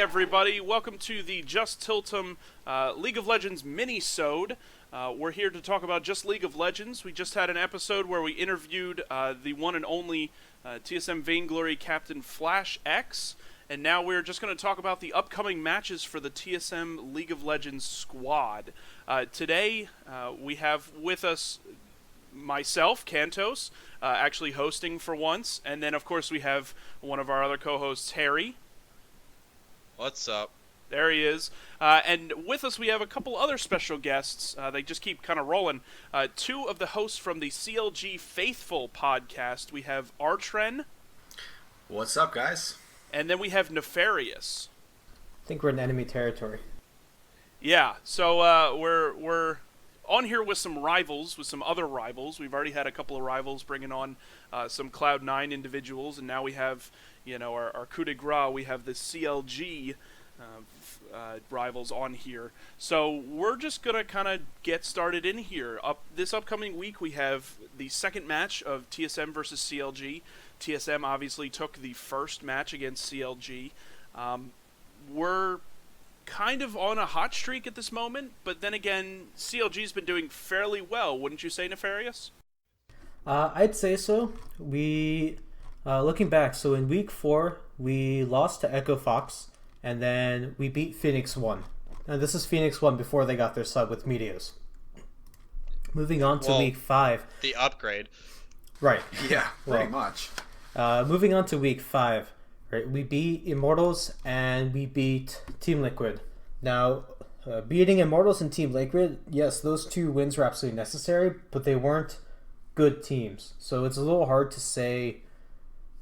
everybody. Welcome to the Just Tiltum League of Legends Minisode. We're here to talk about just League of Legends. We just had an episode where we interviewed the one and only TSM Vainglory Captain Flash X, and now we're just going to talk about the upcoming matches for the TSM League of Legends squad. Today, we have with us myself, Kantos, actually hosting for once, and then of course we have one of our other co-hosts, Harry. What's up? There he is. And with us we have a couple other special guests. They just keep kind of rolling. Two of the hosts from the CLG Faithful podcast. We have Artren. What's up, guys? And then we have Nefarious. I think we're in enemy territory. Yeah, so we're on here with some rivals, with some other rivals. We've already had a couple of rivals bringing on some Cloud9 individuals, and now we have, our coup de grace. We have the CLG rivals on here. So we're just going to kind of get started in here. This upcoming week, we have the second match of TSM versus CLG. TSM obviously took the first match against CLG. We're kind of on a hot streak at this moment, but then again, CLG's been doing fairly well, wouldn't you say, Nefarious? I'd say so. We, looking back, so in week 4, we lost to Echo Fox, and then we beat Phoenix 1. And this is Phoenix 1 before they got their sub with Meteos. Moving on to week 5. The upgrade. Right. Yeah, pretty much. Moving on to week 5. Right, we beat Immortals and we beat Team Liquid. Now, beating Immortals and Team Liquid, yes, those two wins were absolutely necessary, but they weren't good teams. So it's a little hard to say,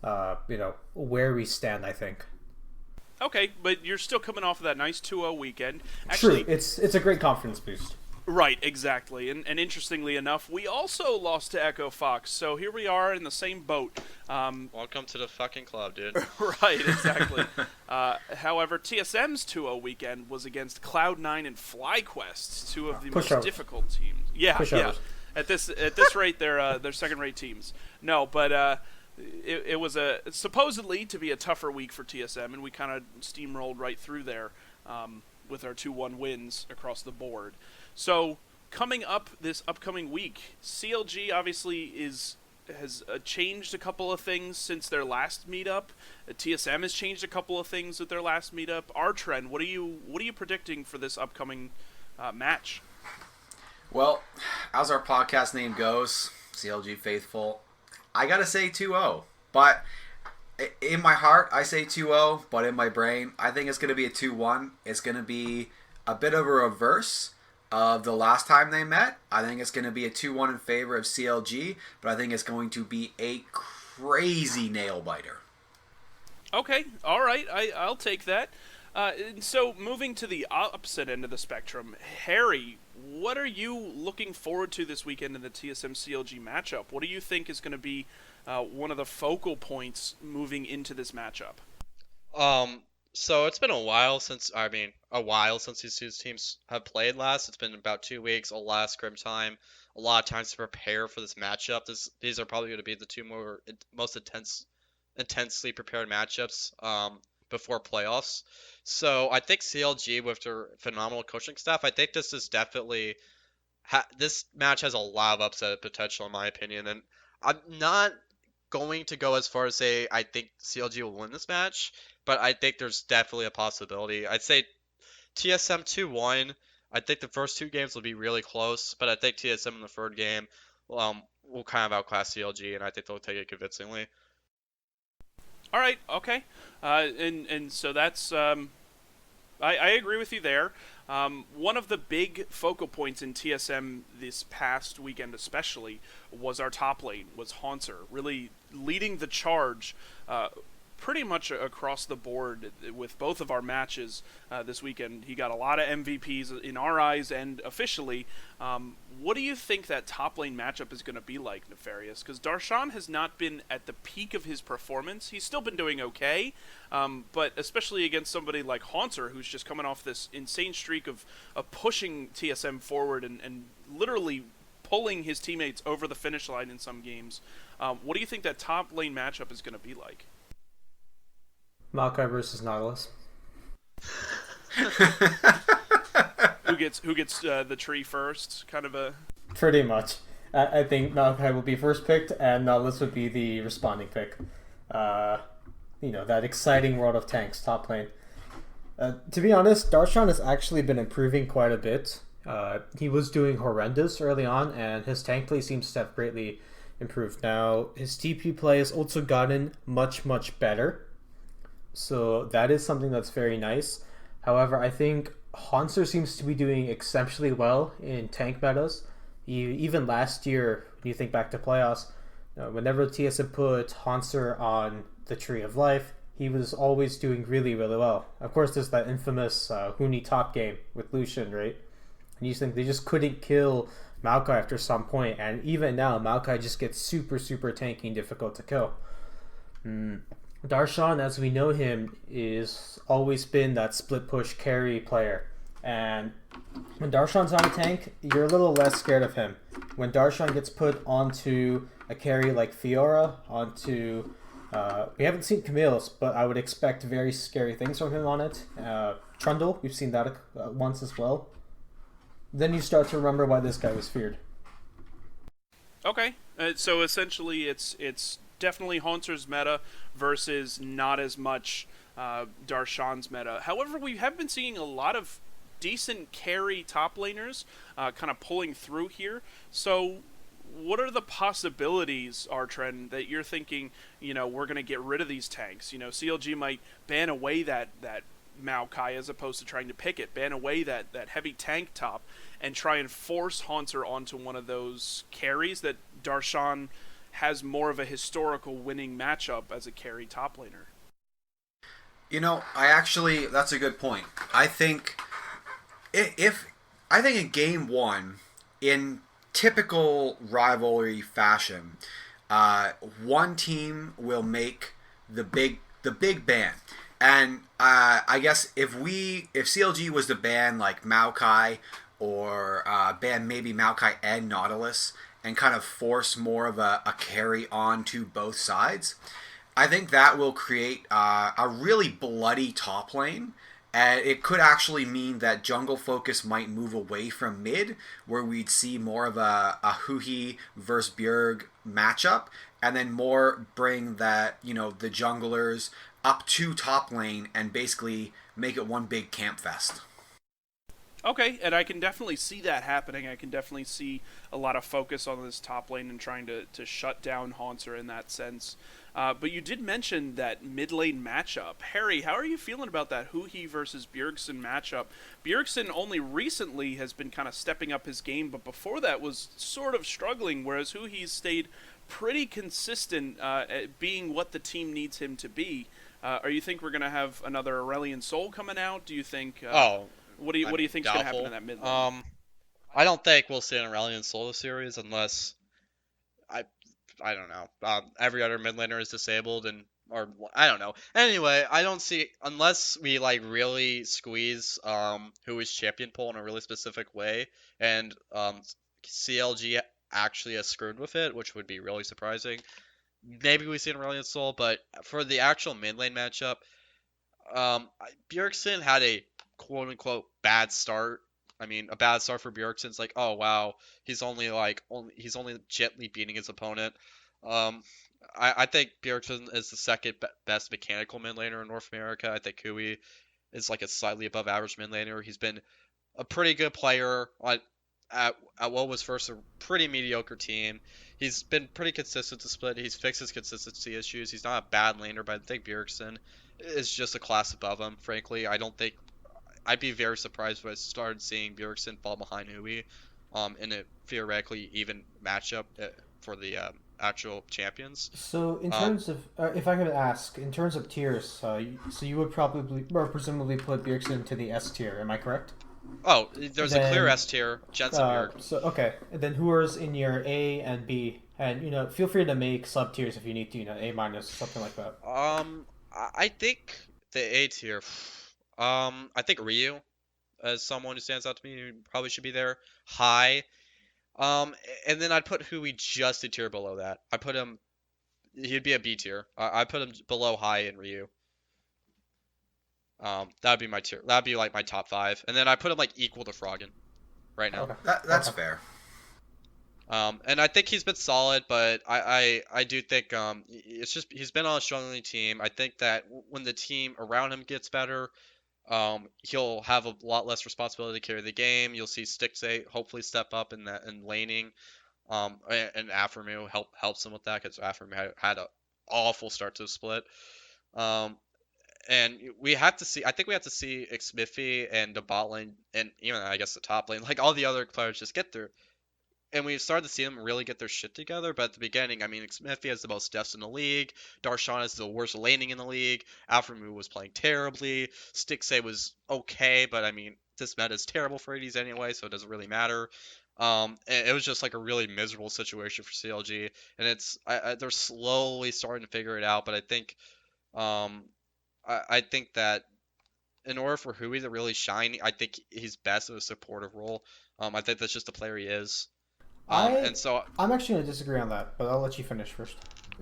where we stand, I think. Okay, but you're still coming off of that nice 2-0 weekend. Actually, true, it's a great confidence boost. Right, exactly. And interestingly enough, we also lost to Echo Fox, so here we are in the same boat. Welcome to the fucking club, dude. Right, exactly. However, TSM's 2-0 weekend was against Cloud9 and FlyQuest, two of the most difficult teams. Yeah. At this rate, they're second-rate teams. No, but it was supposedly to be a tougher week for TSM, and we kind of steamrolled right through there with our 2-1 wins across the board. So, coming up this upcoming week, CLG obviously has changed a couple of things since their last meetup. TSM has changed a couple of things with their last meetup. Artren, what are you predicting for this upcoming match? Well, as our podcast name goes, CLG Faithful, I gotta say 2-0. But in my heart, I say 2-0, but in my brain, I think it's gonna be a 2-1. It's gonna be a bit of a reverse of the last time they met. I think it's going to be a 2-1 in favor of CLG, but I think it's going to be a crazy nail-biter. Okay, all right, I'll take that. So, moving to the opposite end of the spectrum, Harry, what are you looking forward to this weekend in the TSM-CLG matchup? What do you think is going to be one of the focal points moving into this matchup? So it's been a while since these two teams have played last. It's been about 2 weeks, a lot of scrim time, a lot of times to prepare for this matchup. These are probably going to be the two most intensely prepared matchups before playoffs. So I think CLG, with their phenomenal coaching staff, I think this is definitely this match has a lot of upset potential in my opinion, and I'm not going to go as far as say I think CLG will win this match, but I think there's definitely a possibility. I'd say TSM 2-1. I think the first two games will be really close, but I think TSM in the third game will kind of outclass CLG, and I think they'll take it convincingly. All right, okay. And so that's I agree with you there. One of the big focal points in TSM this past weekend especially was our top lane, was Haunter, really leading the charge pretty much across the board with both of our matches this weekend. He got a lot of MVPs in our eyes and officially. What do you think that top lane matchup is going to be like, Nefarious? Because Darshan has not been at the peak of his performance. He's still been doing okay, but especially against somebody like Haunter, who's just coming off this insane streak of pushing TSM forward and literally pulling his teammates over the finish line in some games. What do you think that top lane matchup is going to be like? Maokai versus Nautilus. Who gets the tree first? Kind of a. Pretty much. I think Malachi will be first picked, and Nautilus would be the responding pick. Uh, that exciting world of tanks, top lane. To be honest, Darshan has actually been improving quite a bit. He was doing horrendous early on, and his tank play seems to have greatly improved. Now, his TP play has also gotten much, much better. So that is something that's very nice. However, I think Hanser seems to be doing exceptionally well in tank metas. Even last year, when you think back to playoffs, whenever TS had put Hanser on the Tree of Life, he was always doing really, really well. Of course, there's that infamous Huni top game with Lucian, right? And you think they just couldn't kill Maokai after some point, and even now, Maokai just gets super, super tanky and difficult to kill. Darshan, as we know him, is always been that split push carry player. And when Darshan's on a tank, you're a little less scared of him. When Darshan gets put onto a carry like Fiora, onto we haven't seen Camille's, but I would expect very scary things from him on it. Trundle, we've seen that once as well. Then you start to remember why this guy was feared. Okay, so essentially, it's definitely Haunter's meta versus not as much Darshan's meta. However, we have been seeing a lot of decent carry top laners kind of pulling through here. So what are the possibilities, Artren, that you're thinking, we're going to get rid of these tanks? CLG might ban away that Maokai as opposed to trying to pick it, ban away that heavy tank top, and try and force Haunter onto one of those carries that Darshan has more of a historical winning matchup as a carry top laner. That's a good point. I think in game one, in typical rivalry fashion, one team will make the big ban, and I guess if CLG was to ban like Maokai or ban maybe Maokai and Nautilus and kind of force more of a carry onto both sides, I think that will create a really bloody top lane. And it could actually mean that jungle focus might move away from mid, where we'd see more of a Huhi versus Bjerg matchup, and then more bring that, the junglers up to top lane and basically make it one big camp fest. Okay, and I can definitely see that happening. I can definitely see a lot of focus on this top lane and trying to shut down Haunter in that sense. But you did mention that mid lane matchup. Harry, how are you feeling about that Huhi versus Bjergsen matchup? Bjergsen only recently has been kind of stepping up his game, but before that was sort of struggling, whereas Huhi's stayed pretty consistent at being what the team needs him to be. Are you think we're going to have another Aurelion Sol coming out? Do you think... What do you think is going to happen in that mid lane? I don't think we'll see an Aurelion solo series unless I don't know. Every other mid laner is disabled or I don't know. Anyway, I don't see unless we like really squeeze who is champion pool in a really specific way and CLG actually is screwed with it, which would be really surprising. Maybe we see an Aurelion Soul, but for the actual mid lane matchup, Bjergsen had a quote unquote bad start. I mean, a bad start for Bjergsen's like, oh wow, he's only gently beating his opponent. Um, I think Bjergsen is the second best mechanical mid laner in North America. I think Hui is like a slightly above average mid laner. He's been a pretty good player at what was first a pretty mediocre team. He's been pretty consistent to split. He's fixed his consistency issues. He's not a bad laner, but I think Bjergsen is just a class above him. Frankly, I don't think I'd be very surprised if I started seeing Bjergsen fall behind Hui, in a theoretically even matchup for the actual champions. So, in terms of, if I could ask, in terms of tiers, so you would probably, or presumably put Bjergsen to the S tier, am I correct? Oh, there's a clear S tier, Jensen Bjerg. So, okay. And then who is in your A and B? And, feel free to make sub tiers if you need to, A minus, something like that. I think the A tier. I think Ryu, as someone who stands out to me, who probably should be there. High. And then I'd put Hui just a tier below that. I put him. He'd be a B tier. I put him below High and Ryu. That'd be my tier. That'd be like my top 5, and then I put him like equal to Froggen right now. Okay. That's Okay. fair. And I think he's been solid, but I do think it's just he's been on a struggling team. I think that when the team around him gets better, he'll have a lot less responsibility to carry the game. You'll see Stixay hopefully step up in laning. And Afremu helps him with that because Afremu had an awful start to the split. Um, and we have to see. I think we have to see Xmiffy and the bot lane, and even I guess the top lane, like all the other players, just get through. And we started to see them really get their shit together. But at the beginning, I mean, Xmiffy has the most deaths in the league. Darshan is the worst laning in the league. Alfremu was playing terribly. Stixay was okay, but I mean, this meta is terrible for ADs anyway, so it doesn't really matter. And it was just like a really miserable situation for CLG, and they're slowly starting to figure it out. But I think um, I think that in order for Hui to really shine, I think he's best in a supportive role. I think that's just the player he is. I And so I'm actually gonna disagree on that, but I'll let you finish first.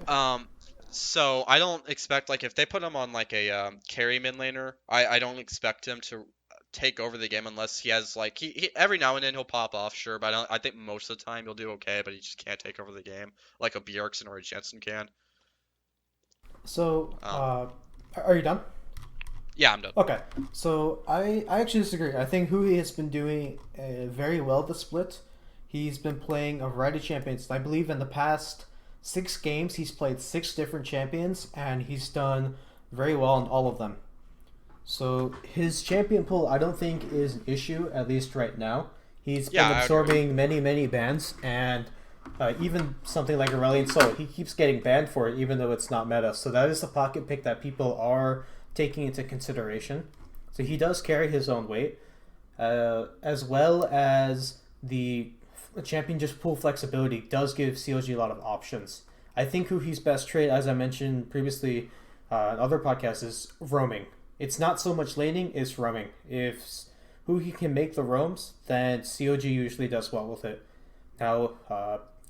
um so I don't expect like if they put him on like a carry mid laner, I don't expect him to take over the game unless he has like he every now and then he'll pop off, sure, but I think most of the time he'll do okay, but he just can't take over the game like a Bjergsen or a Jensen can. So, Um are you done? yeah, I'm done. Okay. So I actually disagree. I think Hui has been doing very well this split. He's been playing a variety of champions. I believe in the past 6 games he's played 6 different champions, and he's done very well in all of them. So his champion pool, I don't think is an issue, at least right now. He's Yeah, been I agree. absorbing many bans, and even something like Aurelion Sol, he keeps getting banned for it, even though it's not meta. So that is a pocket pick that people are taking into consideration. So he does carry his own weight, as well as the champion just pool flexibility does give CLG a lot of options. I think who he's best trade, as I mentioned previously in other podcasts, is roaming. It's not so much laning, it's roaming. If who he can make the roams, then COG usually does well with it. Now,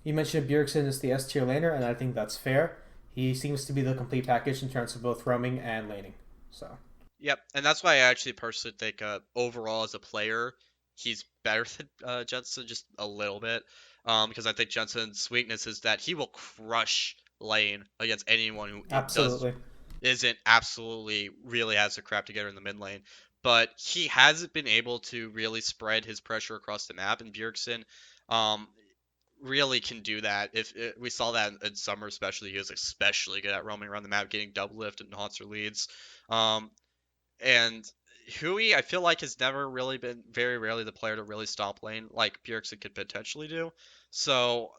you mentioned Bjergsen is the S tier laner, and I think that's fair. He seems to be the complete package in terms of both roaming and laning. So, Yep, and that's why I actually personally think overall as a player, he's better than Jensen just a little bit. Because I think Jensen's weakness is that he will crush lane against anyone who absolutely. isn't absolutely really has their crap together in the mid lane. But he hasn't been able to really spread his pressure across the map, and Bjergsen um, really can do that. If we saw that in summer, especially, he was especially good at roaming around the map, getting double lift and monster leads. Um, and Hui, I feel like has never really been very rarely the player to really stop lane like Bjergsen could potentially do. So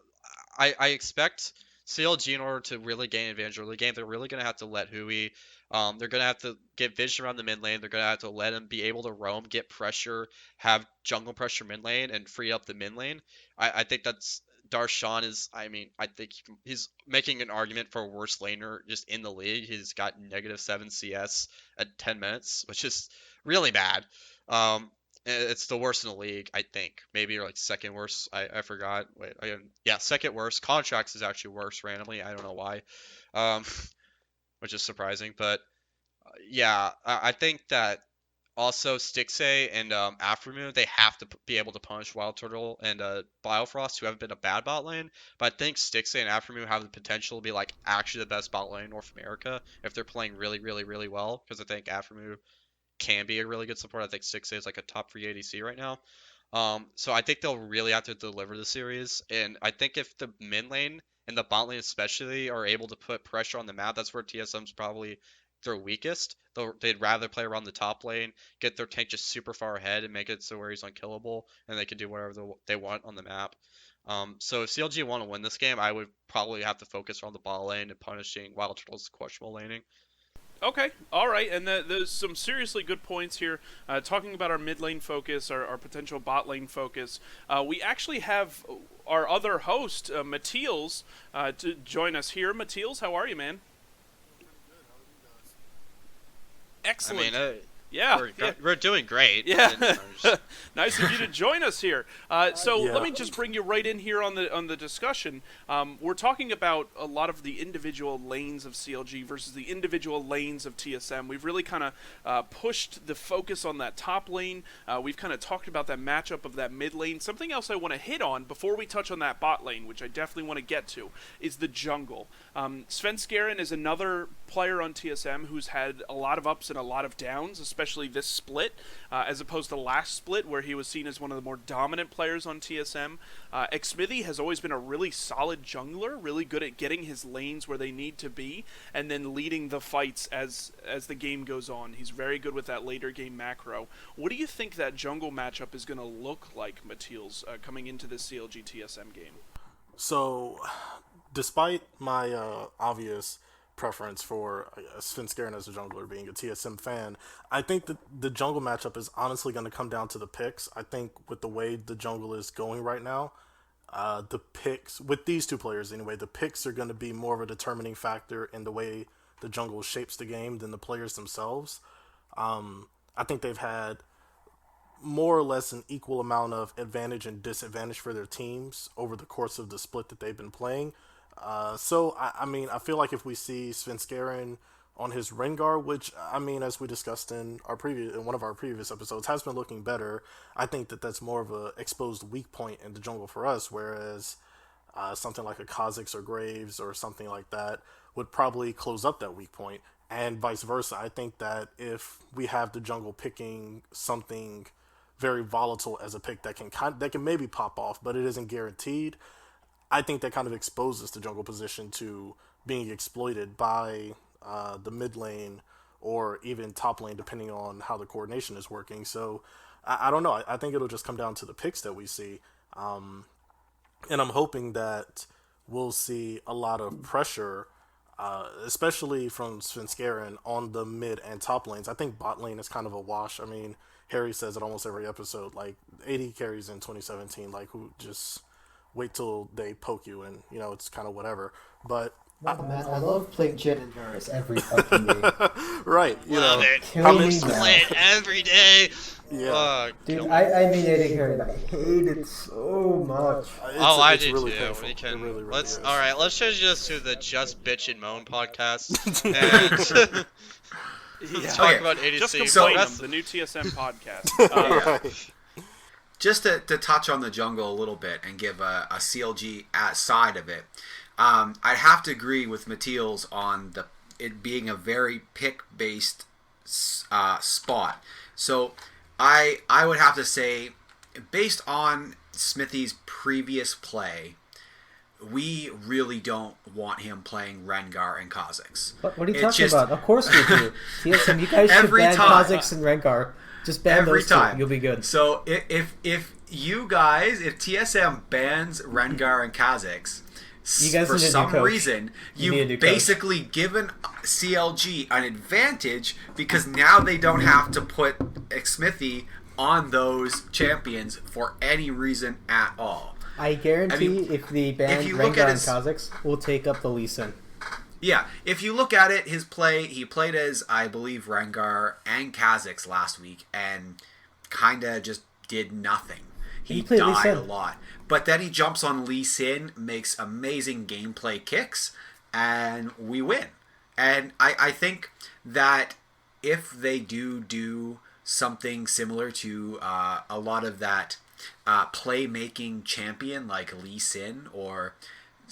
I expect CLG in order to really gain advantage early game, they're really gonna have to let Hui. They're gonna have to get vision around the mid lane. They're gonna have to let him be able to roam, get pressure, have jungle pressure mid lane, and free up the mid lane. I think that's Darshan is. I mean, I think he's making an argument for worst laner just in the league. He's got -7 CS at 10 minutes, which is really bad. Um, it's the worst in the league, I think. Maybe you're like second worst. I forgot. Wait, yeah, second worst. Contracts is actually worse randomly. I don't know why, um, which is surprising. But yeah, I think that also Stixay and Aftermoon, they have to be able to punish Wild Turtle and Biofrost, who haven't been a bad bot lane. But I think Stixay and Aftermoon have the potential to be like actually the best bot lane in North America if they're playing really well. Because I think Aftermoon can be a really good support. I think 6A is like a top 3 ADC right now. So I think they'll really have to deliver the series. And I think if the mid lane and the bot lane especially are able to put pressure on the map, that's where TSM's probably their weakest. They'd rather play around the top lane, get their tank just super far ahead and make it so where he's unkillable, and they can do whatever they want on the map. So if CLG want to win this game, I would probably have to focus on the bot lane and punishing Wild Turtle's questionable laning. Okay, all right, and there's some seriously good points here. Talking about our mid lane focus, our potential bot lane focus, we actually have our other host, Mateels, to join us here. Mateels, how are you, man? I mean, Excellent. Yeah, We're doing great. Yeah, And, nice of you to join us here. So Yeah. let me just bring you right in here on the discussion. We're talking about a lot of the individual lanes of CLG versus the individual lanes of TSM. We've really kind of pushed the focus on that top lane. We've kind of talked about that matchup of that mid lane. Something else I want to hit on before we touch on that bot lane, which I definitely want to get to, is the jungle. Svenskeren is another player on TSM who's had a lot of ups and a lot of downs, especially this split, as opposed to last split where he was seen as one of the more dominant players on TSM. Xmithy has always been a really solid jungler, really good at getting his lanes where they need to be, and then leading the fights as the game goes on. He's very good with that later game macro. What do you think that jungle matchup is going to look like, Matheels, coming into this CLG TSM game? So, despite my obvious preference for Svenskeren as a jungler, being a TSM fan, I think that the jungle matchup is honestly going to come down to the picks. I think with the way the jungle is going right now, the picks, with these two players anyway, the picks are going to be more of a determining factor in the way the jungle shapes the game than the players themselves. I think they've had more or less an equal amount of advantage and disadvantage for their teams over the course of the split that they've been playing. So I mean, I feel like if we see Svenskeren on his Rengar, which, I mean, as we discussed in one of our previous episodes, has been looking better, I think that that's more of a exposed weak point in the jungle for us, whereas something like a Kha'Zix or Graves or something like that would probably close up that weak point, and vice versa. I think that if we have the jungle picking something very volatile as a pick that can maybe pop off, but it isn't guaranteed, I think that kind of exposes the jungle position to being exploited by the mid lane or even top lane, depending on how the coordination is working. So I don't know. I think it'll just come down to the picks that we see. And I'm hoping that we'll see a lot of pressure, especially from Svenskeren on the mid and top lanes. I think bot lane is kind of a wash. I mean, Harry says it almost every episode, like 80 carries in 2017, like who just wait till they poke you and, you know, it's kind of whatever. But Man, I love playing Jin and Varus every fucking game. right, you love know, it. Killing me Play it every day. yeah, Dude, I mean AD carry, but I hate it so much. I it's do really too. painful. We can. It really, really Let's. is. All right. Let's change this to the Just Bitch and Moan podcast. And let's talk Okay, about ADC. Just So- complain them, the new TSM podcast. Right. Just to touch on the jungle a little bit and give a CLG side of it, I'd have to agree with Matheels on it being a very pick-based spot. So I would have to say, based on Smithy's previous play, we really don't want him playing Rengar and Kha'Zix. What are you It's talking just- about? Of course we do. TSM, you guys should Every ban time. Kha'Zix and Rengar. Just ban Every those time. two. You'll be good. So if you guys, if TSM bans Rengar and Kha'Zix, You guys for need a new some coach. reason, You need a new you've coach. basically given CLG an advantage because now they don't have to put Xmithy on those champions for any reason at all. I guarantee I mean, if they ban if you look Rengar at and his- Kha'Zix, we'll take up the Lee Sin. Yeah, if you look at it, his play, he played as, I believe, Rengar and Kha'Zix last week and kind of just did nothing. He played Lee died Sin. a lot. But then he jumps on Lee Sin, makes amazing gameplay kicks, and we win. And I think that if they do something similar to a lot of that playmaking champion like Lee Sin, or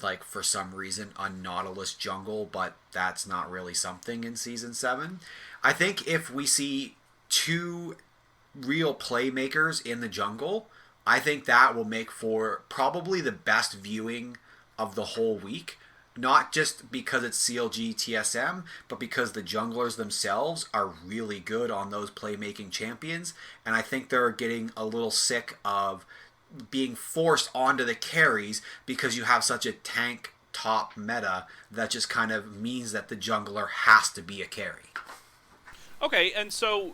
like for some reason a Nautilus jungle, but that's not really something in Season 7. I think if we see two real playmakers in the jungle, I think that will make for probably the best viewing of the whole week. Not just because it's CLG TSM, but because the junglers themselves are really good on those playmaking champions. And I think they're getting a little sick of being forced onto the carries because you have such a tank top meta that just kind of means that the jungler has to be a carry. Okay, and so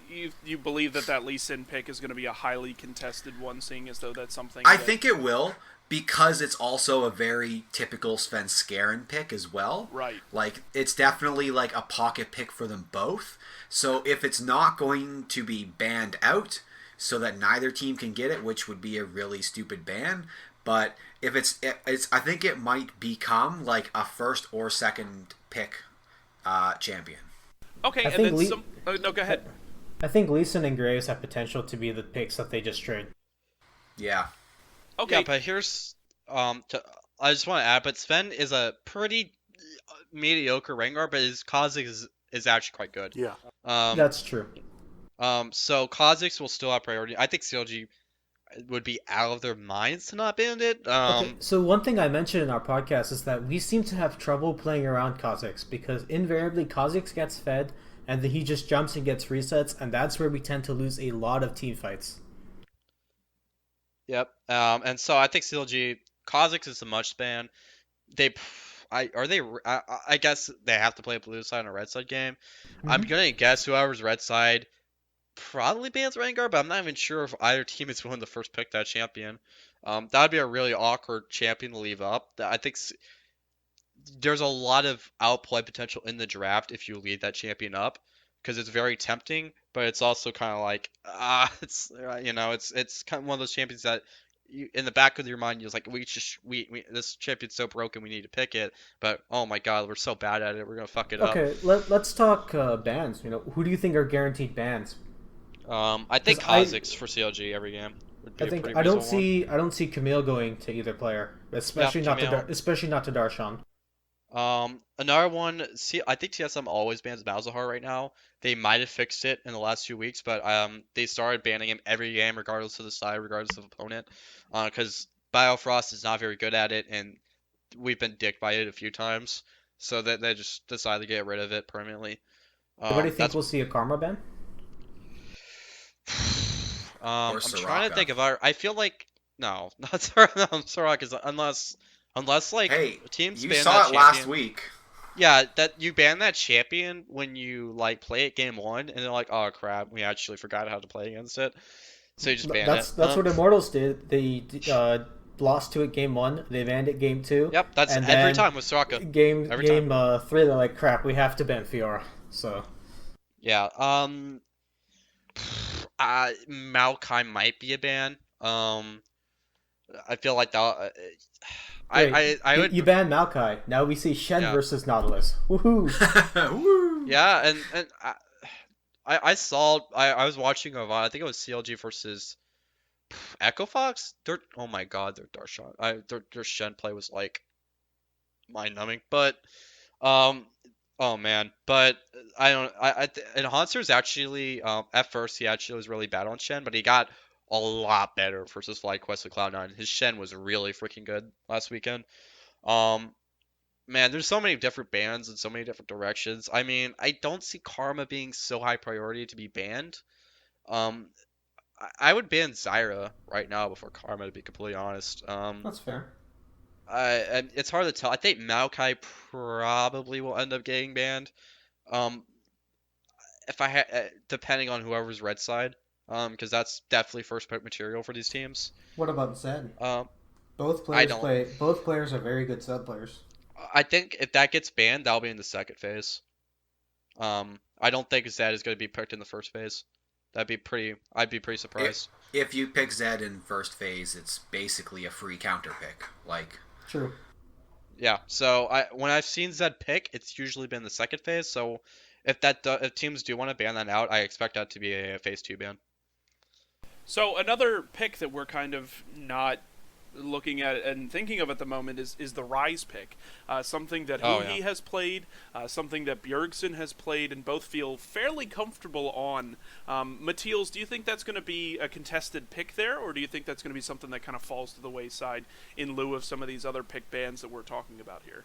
you believe that Lee Sin pick is going to be a highly contested one, seeing as though that's something I that- think it will, because it's also a very typical Svenskeren pick as well. Right. Like, it's definitely like a pocket pick for them both. So if it's not going to be banned out so that neither team can get it, which would be a really stupid ban, but if it's I think it might become like a first or second pick champion. Okay, I and think then some. No, go ahead. I think Leeson and Graves have potential to be the picks that they just trade. Yeah. Okay. Yeah, but here's I just want to add, but Sven is a pretty mediocre Rengar, but his Kha'Zix is actually quite good. Yeah. That's true. So Kha'Zix will still have priority. I think CLG would be out of their minds to not ban it. Okay, so one thing I mentioned in our podcast is that we seem to have trouble playing around Kha'Zix because invariably Kha'Zix gets fed and then he just jumps and gets resets, and that's where we tend to lose a lot of team fights. Yep. And so I think CLG Kha'Zix is a much ban. I guess they have to play a blue side and a red side game. I'm gonna guess whoever's red side probably bans Rengar, but I'm not even sure if either team is willing to first pick that champion. That would be a really awkward champion to leave up. I think there's a lot of outplay potential in the draft if you lead that champion up, because it's very tempting, but it's also kind of like it's kind of one of those champions that in the back of your mind you're like we this champion's so broken we need to pick it, but oh my god we're so bad at it we're gonna fuck it up. Okay, let's talk bans. Who do you think are guaranteed bans? I think 'Cause Kha'Zix for CLG every game would be I a think pretty I don't reasonable one. see Camille going to either player, especially not Camille. especially not to Darshan. Another one. See, I think TSM always bans Malzahar right now. They might have fixed it in the last few weeks, but they started banning him every game, regardless of the side, regardless of opponent, because Biofrost is not very good at it, and we've been dicked by it a few times, so that they just decided to get rid of it permanently. Everybody think That's we'll see a Karma ban? I'm trying to Soraka. think of our. I feel like no, not Soraka, unless like Hey, teams you ban saw that it last champion. week. Yeah, that you ban that champion when you like play it game one, and they're like, oh crap, we actually forgot how to play against it, so you just ban it. That's what Immortals did. They lost to it game 1. They banned it game 2. Yep, that's and every then time with Soraka. Game Every game time. 3, they're like, crap, we have to ban Fiora. So Yeah. Maokai might be a ban. I feel like that. I would. You ban Maokai. Now we see Shen Yeah. versus Nautilus. Woohoo! Woo! Yeah, and I saw I was watching a VOD. I think it was CLG versus Echo Fox. Oh my god, their Darshan. Their Shen play was like mind numbing. But oh man. But I don't. And Hanser's actually at first he actually was really bad on Shen, but he got a lot better versus FlyQuest with Cloud9. His Shen was really freaking good last weekend. Um, Man, there's so many different bans and so many different directions. I mean, I don't see Karma being so high priority to be banned. Um, I would ban Zyra right now before Karma, to be completely honest. That's fair. And it's hard to tell. I think Maokai probably will end up getting banned. Um, if I depending on whoever's red side, because that's definitely first pick material for these teams. What about Zed? Um, Both I players don't. Both players are very good sub players. I think if that gets banned, that'll be in the second phase. I don't think Zed is going to be picked in the first phase. I'd be pretty surprised. If you pick Zed in first phase, it's basically a free counter pick. Like, True. Yeah. So when I've seen Zed pick, it's usually been the second phase. So if if teams do want to ban that out, I expect that to be a phase 2 ban. So another pick that we're kind of not looking at and thinking of at the moment is the Rise pick. Something that Huhi has played, something that Bjergsen has played, and both feel fairly comfortable on. Matheels, do you think that's going to be a contested pick there, or do you think that's going to be something that kind of falls to the wayside in lieu of some of these other pick bans that we're talking about here?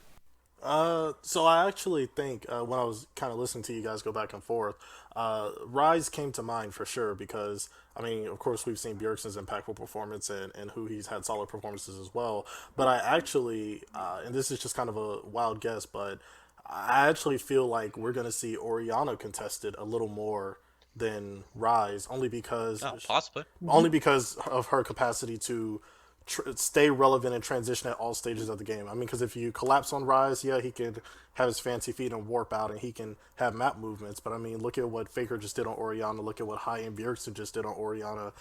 So I actually think when I was kind of listening to you guys go back and forth, Rise came to mind for sure because I mean, of course, we've seen Bjergsen's impactful performance and who he's had solid performances as well. But I actually, and this is just kind of a wild guess, but I actually feel like we're going to see Oriana contested a little more than Rise, Oh, possibly. only because of her capacity to stay relevant and transition at all stages of the game. I mean, because if you collapse on Rise, yeah, he can have his fancy feet and warp out, and he can have map movements. But I mean, look at what Faker just did on Orianna. Look at what High and Bjergsen just did on Orianna.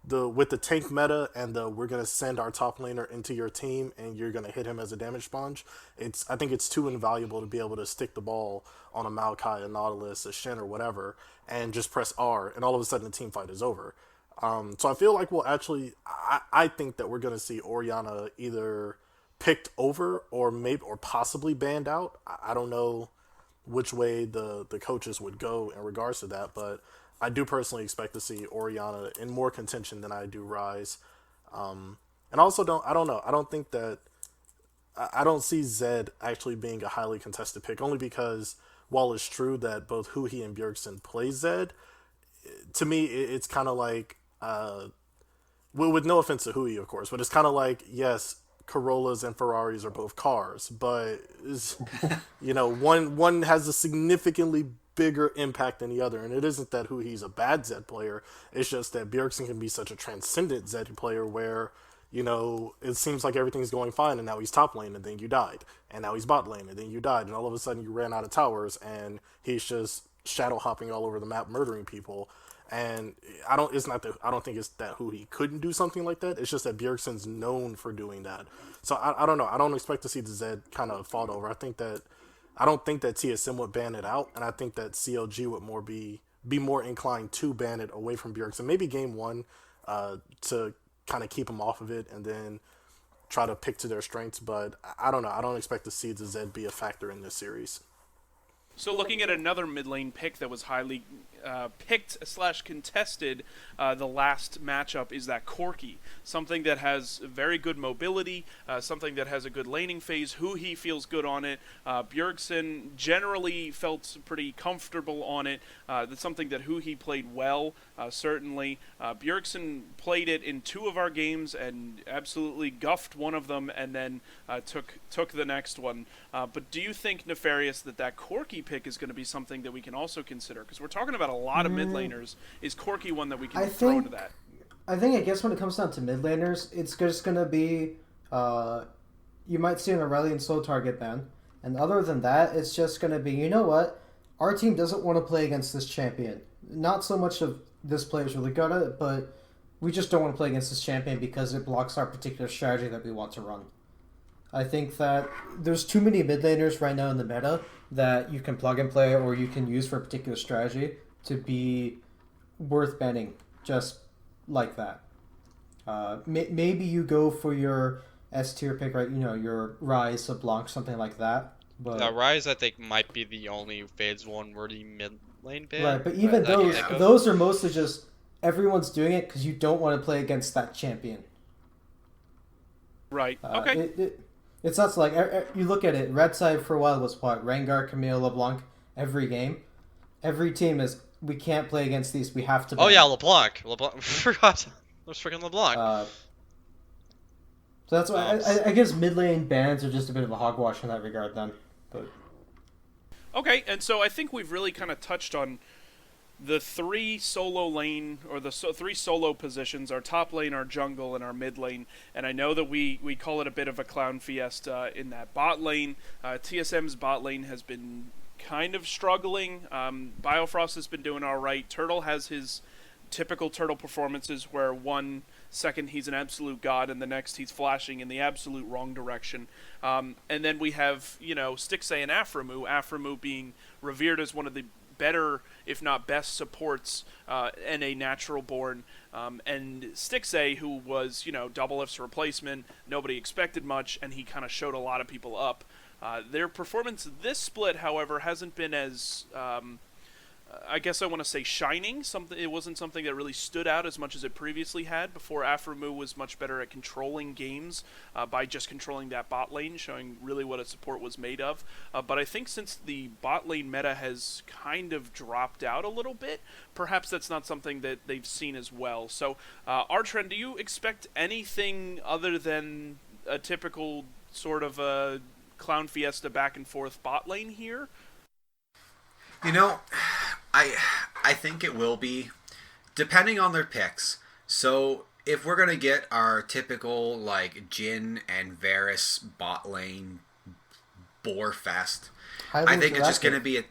With the tank meta and we're gonna send our top laner into your team and you're gonna hit him as a damage sponge. I think it's too invaluable to be able to stick the ball on a Maokai, a Nautilus, a Shen, or whatever, and just press R, and all of a sudden the team fight is over. So I feel like we'll actually, I think that we're going to see Orianna either picked over or possibly banned out. I don't know which way the coaches would go in regards to that, but I do personally expect to see Orianna in more contention than I do Rise. And also I don't know. I don't think that I don't see Zed actually being a highly contested pick, only because while it's true that both Huhi and Bjergsen play Zed, to me it's kind of like with no offense to Hui, of course, but it's kind of like, yes, Corollas and Ferraris are both cars, but one has a significantly bigger impact than the other, and it isn't that Hui's a bad Zed player. It's just that Bjergsen can be such a transcendent Zed player where it seems like everything's going fine, and now he's top lane, and then you died, and now he's bot lane, and then you died, and all of a sudden you ran out of towers, and he's just shadow hopping all over the map, murdering people. And I don't think it's that Hui couldn't do something like that. It's just that Bjergsen's known for doing that. So I don't know. I don't expect to see the Zed kind of fought over. I don't think that TSM would ban it out, and I think that CLG would be more inclined to ban it away from Bjergsen. Maybe game one to kind of keep them off of it, and then try to pick to their strengths. But I don't know. I don't expect to see the Zed be a factor in this series. So looking at another mid lane pick that was highly picked/contested, the last matchup is that Corki, something that has very good mobility, something that has a good laning phase. He feels good on it. Bjergsen generally felt pretty comfortable on it. That's something that he played well, certainly. Bjergsen played it in 2 of our games and absolutely guffed one of them, and then took the next one. But do you think, Nefarious, that Corki pick is going to be something that we can also consider? Because we're talking about a lot of mid laners. Is Corki one that we can throw into that? I think, I guess when it comes down to mid laners, it's just going to be you might see an Aurelion slow target ban, and other than that, it's just going to be, you know what, our team doesn't want to play against this champion. Not so much of this player's really good at it, but we just don't want to play against this champion because it blocks our particular strategy that we want to run. I think that there's too many mid laners right now in the meta that you can plug and play or you can use for a particular strategy to be worth banning just like that. Maybe you go for your S tier pick, right? Your Rise, LeBlanc, something like that. But Rise, I think, might be the only phase 1 worthy mid lane ban. Right, but even those are mostly just everyone's doing it because you don't want to play against that champion. Right. Okay. It's not like you look at it. Red side for a while was what? Rengar, Camille, LeBlanc every game. Every team is, we can't play against these. We have to. Oh yeah, LeBlanc. Forgot. There's freaking LeBlanc. So that's why I guess mid lane bans are just a bit of a hogwash in that regard then. But okay, and so I think we've really kind of touched on the 3 solo lane, or the 3 solo positions: our top lane, our jungle, and our mid lane. And I know that we call it a bit of a clown fiesta in that bot lane. TSM's bot lane has been kind of struggling. Biofrost has been doing all right. Turtle has his typical Turtle performances where 1 second he's an absolute god and the next he's flashing in the absolute wrong direction. And then we have, Stixxay and Aphromoo being revered as one of the better, if not best, supports and a natural born. And Stixxay, who was, Double F's replacement, nobody expected much, and he kind of showed a lot of people up. Their performance this split, however, hasn't been as, I guess I want to say, shining. It wasn't something that really stood out as much as it previously had. Before, Aphromoo was much better at controlling games by just controlling that bot lane, showing really what a support was made of. But I think since the bot lane meta has kind of dropped out a little bit, perhaps that's not something that they've seen as well. So, Artrend, do you expect anything other than a typical sort of a clown fiesta back and forth bot lane here? I think it will be, depending on their picks. So if we're gonna get our typical like Jin and Varus bot lane bore fest, I Highly think it's just interactive. gonna be a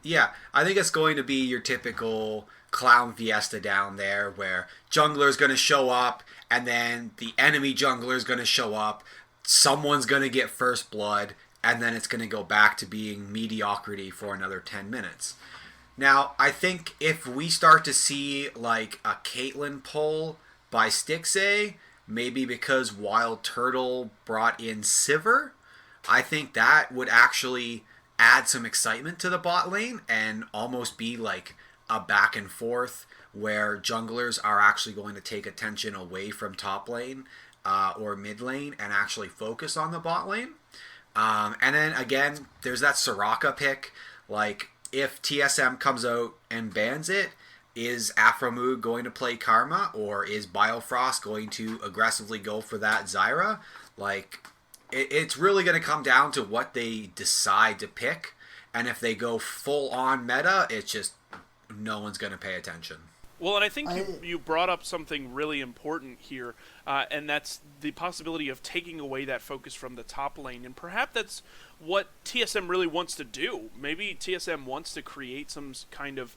yeah. I think it's going to be your typical clown fiesta down there where jungler's gonna show up and then the enemy jungler's gonna show up. Someone's gonna get first blood, and then it's gonna go back to being mediocrity for another 10 minutes. Now, I think if we start to see like a Caitlyn pull by Stixay, maybe because Wild Turtle brought in Sivir, I think that would actually add some excitement to the bot lane and almost be like a back and forth where junglers are actually going to take attention away from top lane or mid lane and actually focus on the bot lane. And then again, there's that Soraka pick. Like, if TSM comes out and bans it, is Afromoog going to play Karma, or is Biofrost going to aggressively go for that Zyra? Like, it's really going to come down to what they decide to pick. And if they go full on meta, it's just no one's going to pay attention. Well, and I think you brought up something really important here, and that's the possibility of taking away that focus from the top lane. And perhaps that's what TSM really wants to do. Maybe TSM wants to create some kind of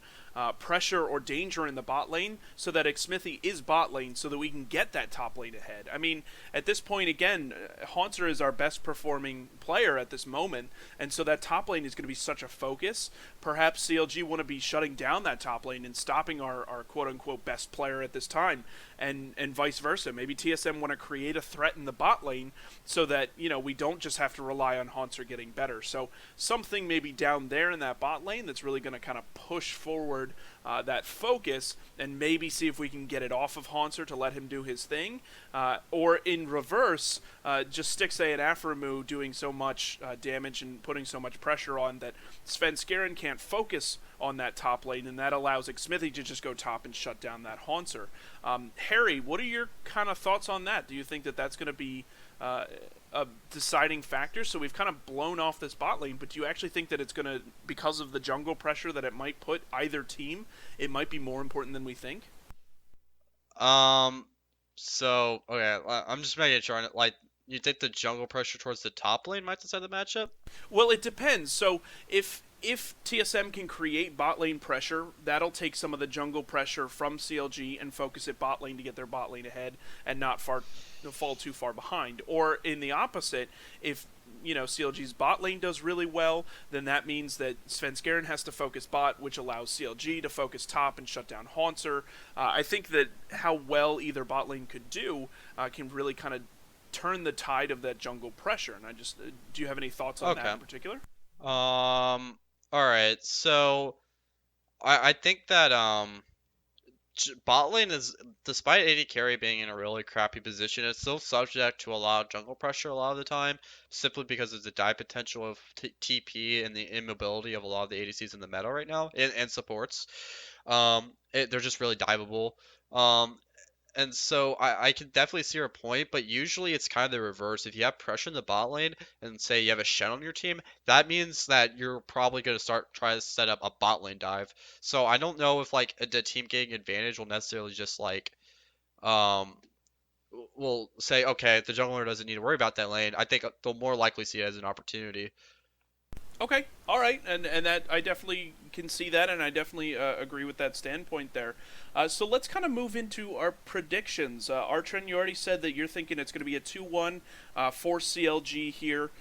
pressure or danger in the bot lane so that Xmithy is bot lane so that we can get that top lane ahead. I mean, at this point, again, Haunter is our best performing player at this moment, and so that top lane is going to be such a focus. Perhaps CLG want to be shutting down that top lane and stopping our quote-unquote best player at this time, and vice versa. Maybe TSM want to create a threat in the bot lane so that, you know, we don't just have to rely on Haunter getting better. So something maybe down there in that bot lane that's really going to kind of push forward that focus and maybe see if we can get it off of Haunter to let him do his thing. Or in reverse, just Stixay and Aframu doing so much damage and putting so much pressure on that Svenskeren can't focus on that top lane, and that allows Xmithy to just go top and shut down that Haunter. Harry, what are your kind of thoughts on that? Do you think that that's going to be a deciding factor? So we've kind of blown off this bot lane, but do you actually think that it's going to, because of the jungle pressure that it might put either team, it might be more important than we think? So okay, I'm just making sure. Like, you think the jungle pressure towards the top lane might decide the matchup? Well, it depends. So if TSM can create bot lane pressure, that'll take some of the jungle pressure from CLG and focus it bot lane to get their bot lane ahead and not fall too far behind. Or in the opposite, if CLG's bot lane does really well, then that means that Svenskeren has to focus bot, which allows CLG to focus top and shut down Haunter. I think that how well either bot lane could do can really kind of turn the tide of that jungle pressure. And do you have any thoughts on that in particular? All right. So I think that bot lane is, despite AD carry being in a really crappy position, it's still subject to a lot of jungle pressure a lot of the time, simply because of the die potential of TP and the immobility of a lot of the ADCs in the meta right now, and supports. They're just really diveable. And so I can definitely see your point, but usually it's kind of the reverse. If you have pressure in the bot lane and say you have a Shen on your team, that means that you're probably going to start trying to set up a bot lane dive. So I don't know if like the team getting advantage will necessarily just like will say, okay, the jungler doesn't need to worry about that lane. I think they'll more likely see it as an opportunity. Okay, all right, and that I definitely can see that, and I definitely agree with that standpoint there. So let's kind of move into our predictions. Artren, you already said that you're thinking it's going to be a 2-1 for CLG here.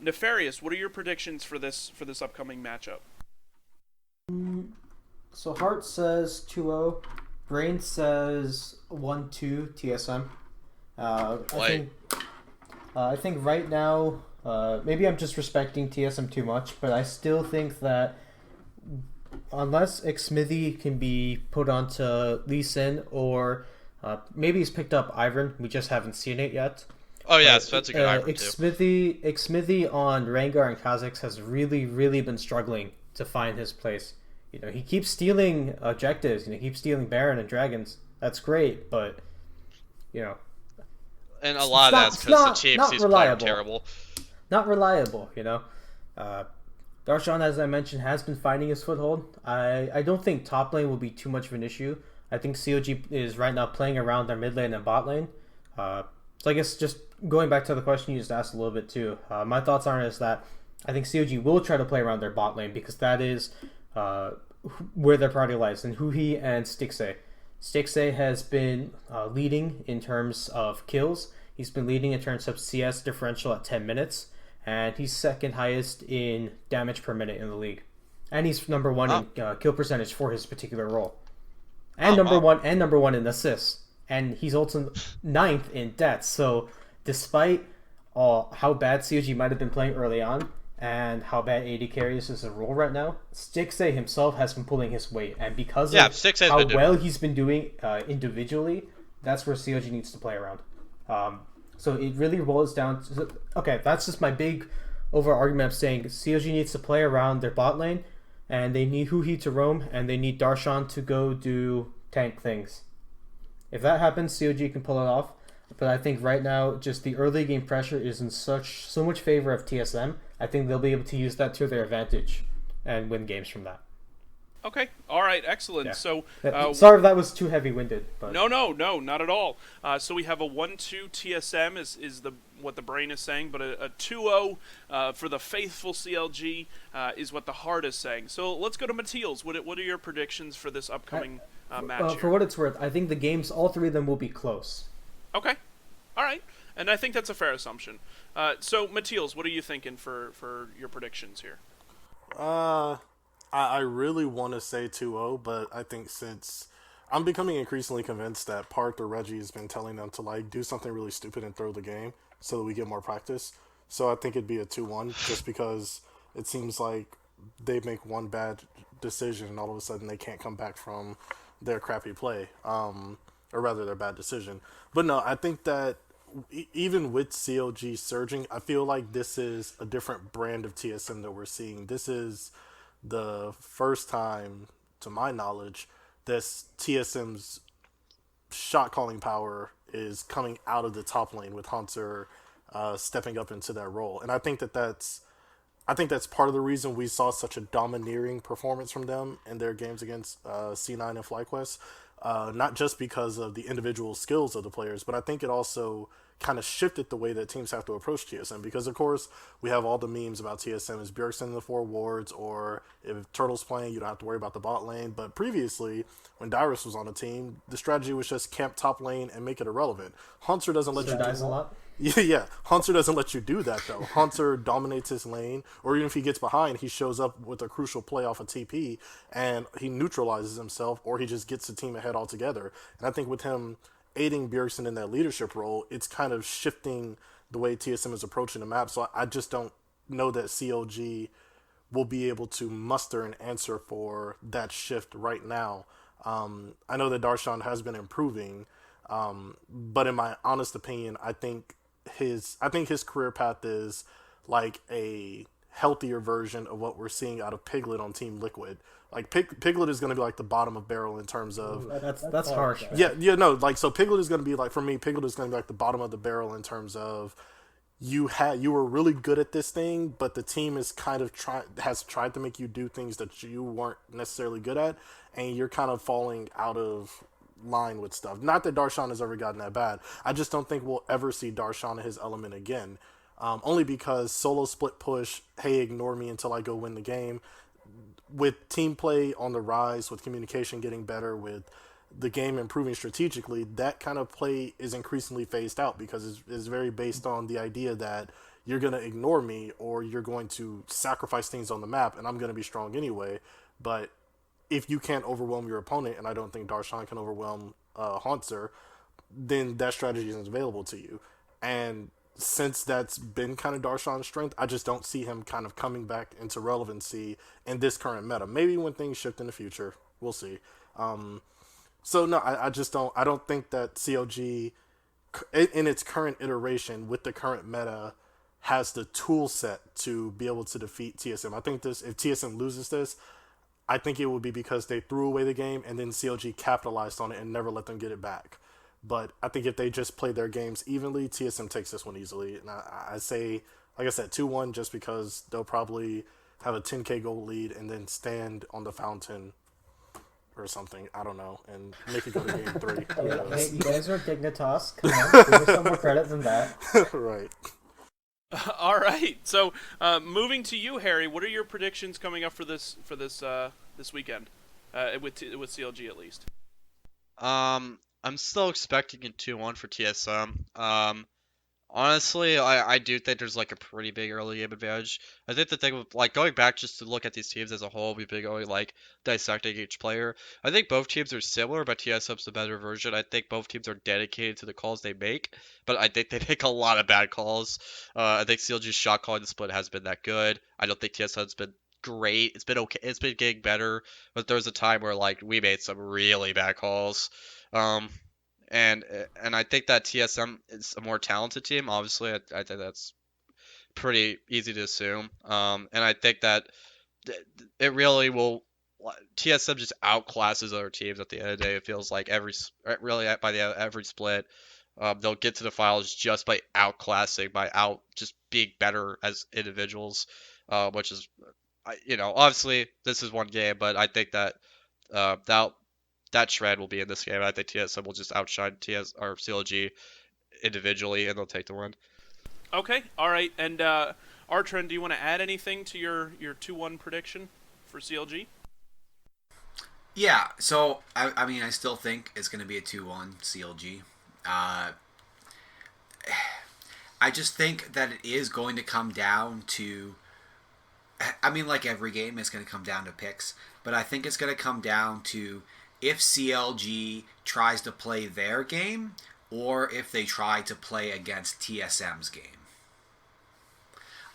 Nefarious, what are your predictions for this upcoming matchup? So Heart says 2-0. Brain says 1-2 TSM. I think right now, maybe I'm just respecting TSM too much, but I still think that unless Xmithy can be put onto Lee Sin, or maybe he's picked up Ivern, we just haven't seen it yet. Oh yeah, so that's a good Ivern too. Xmithy on Rengar and Kha'Zix has really, really been struggling to find his place. He keeps stealing objectives. He keeps stealing Baron and Dragons. That's great, but and a lot of that's because the teams he's playing are terrible. Not reliable, Darshan, as I mentioned, has been finding his foothold. I don't think top lane will be too much of an issue. I think COG is right now playing around their mid lane and bot lane. So I guess just going back to the question you just asked a little bit too, my thoughts are is that I think COG will try to play around their bot lane because that is where their priority lies, and Huhi and Stixxay. Stixxay has been leading in terms of kills. He's been leading in terms of CS differential at 10 minutes, and he's second highest in damage per minute in the league. And he's number one in kill percentage for his particular role. And number one in assists. And he's also ninth in deaths. So despite how bad COG might have been playing early on, and how bad AD carries is a role right now, Stixxay himself has been pulling his weight, and because of how well he's been doing individually, that's where COG needs to play around. So it really boils down to, okay, that's just my big over argument of saying COG needs to play around their bot lane, and they need Huhi to roam, and they need Darshan to go do tank things. If that happens, COG can pull it off. But I think right now, just the early game pressure is in so much favor of TSM. I think they'll be able to use that to their advantage and win games from that. Okay. All right. Excellent. Yeah. So, sorry if that was too heavy-winded. But... No, not at all. So we have a 1-2 TSM is what the brain is saying, but a 2-0 for the faithful CLG is what the heart is saying. So let's go to Matheels. What are your predictions for this upcoming match? For what it's worth, I think the games, all three of them will be close. Okay. All right. And I think that's a fair assumption. So, Matheels, what are you thinking for your predictions here? I really want to say 2-0, but I think since I'm becoming increasingly convinced that Parth or Reggie has been telling them to do something really stupid and throw the game so that we get more practice. So I think it'd be a 2-1 just because it seems like they make one bad decision and all of a sudden they can't come back from their crappy play. Or rather their bad decision. But no, I think that even with COG surging, I feel like this is a different brand of TSM that we're seeing. This is the first time, to my knowledge, that TSM's shot calling power is coming out of the top lane with Hunter stepping up into that role. And I think that's part of the reason we saw such a domineering performance from them in their games against C9 and FlyQuest. Not just because of the individual skills of the players, but I think it also kind of shifted the way that teams have to approach TSM. Because, of course, we have all the memes about TSM as Bjergsen in the 4 wards, or if Turtle's playing, you don't have to worry about the bot lane. But previously, when Dyrus was on the team, the strategy was just camp top lane and make it irrelevant. Hunter doesn't let you do a lot. Yeah. Hunter doesn't let you do that, though. Hunter dominates his lane, or even if he gets behind, he shows up with a crucial play off a TP, and he neutralizes himself, or he just gets the team ahead altogether. And I think with him aiding Bjergsen in that leadership role, it's kind of shifting the way TSM is approaching the map. So I just don't know that CLG will be able to muster an answer for that shift right now. I know that Darshan has been improving, but in my honest opinion, I think his career path is like a healthier version of what we're seeing out of Piglet on Team Liquid. Like Piglet is going to be like the bottom of barrel in terms of that's harsh. So Piglet is going to be like, for me, Piglet is going to be like the bottom of the barrel in terms of you were really good at this thing, but the team is kind of has tried to make you do things that you weren't necessarily good at, and you're kind of falling out of line with stuff. Not that Darshan has ever gotten that bad. I just don't think we'll ever see Darshan in his element again. Only because solo split push, hey, ignore me until I go win the game. With team play on the rise, with communication getting better, with the game improving strategically, that kind of play is increasingly phased out because it's very based on the idea that you're going to ignore me or you're going to sacrifice things on the map and I'm going to be strong anyway. But if you can't overwhelm your opponent, and I don't think Darshan can overwhelm Haunter, then that strategy isn't available to you. And since that's been kind of Darshan's strength, I just don't see him kind of coming back into relevancy in this current meta. Maybe when things shift in the future, we'll see. So no, I don't think that CLG in its current iteration with the current meta has the tool set to be able to defeat TSM. I think if TSM loses this, I think it would be because they threw away the game and then CLG capitalized on it and never let them get it back. But I think if they just play their games evenly, TSM takes this one easily. And I say, like I said, 2-1 just because they'll probably have a 10k goal lead and then stand on the fountain or something. I don't know, and make it go to game three. Who Yeah, hey, knows? you guys are Dignitas. Come on, give us some more credit than that. Right. All right. So, moving to you, Harry. What are your predictions coming up for this weekend? With CLG at least. I'm still expecting a 2-1 for TSM. Honestly, I do think there's like a pretty big early game advantage. I think the thing with like going back just to look at these teams as a whole, we've been going like dissecting each player. I think both teams are similar, but TSM's the better version. I think both teams are dedicated to the calls they make, but I think they make a lot of bad calls. I think CLG's shot calling the split has been that good. I don't think TSM's been great. It's been okay. It's been getting better, but there was a time where like we made some really bad calls. Um, and and I think that TSM is a more talented team. Obviously, I think that's pretty easy to assume. And I think that it really will. TSM just outclasses other teams at the end of the day. It feels like really by the every split, they'll get to the finals just by outclassing, by out just being better as individuals, which is, obviously this is one game, but I think that that trend will be in this game. I think TSM will just outshine TS or CLG individually, and they'll take the win. Okay. All right. And Artron, do you want to add anything to your 2-1 prediction for CLG? Yeah, so I mean, I still think it's going to be a 2-1 CLG. I just think that it is going to come down to. I mean, like every game, it's going to come down to picks, but I think it's going to come down to if CLG tries to play their game or if they try to play against TSM's game.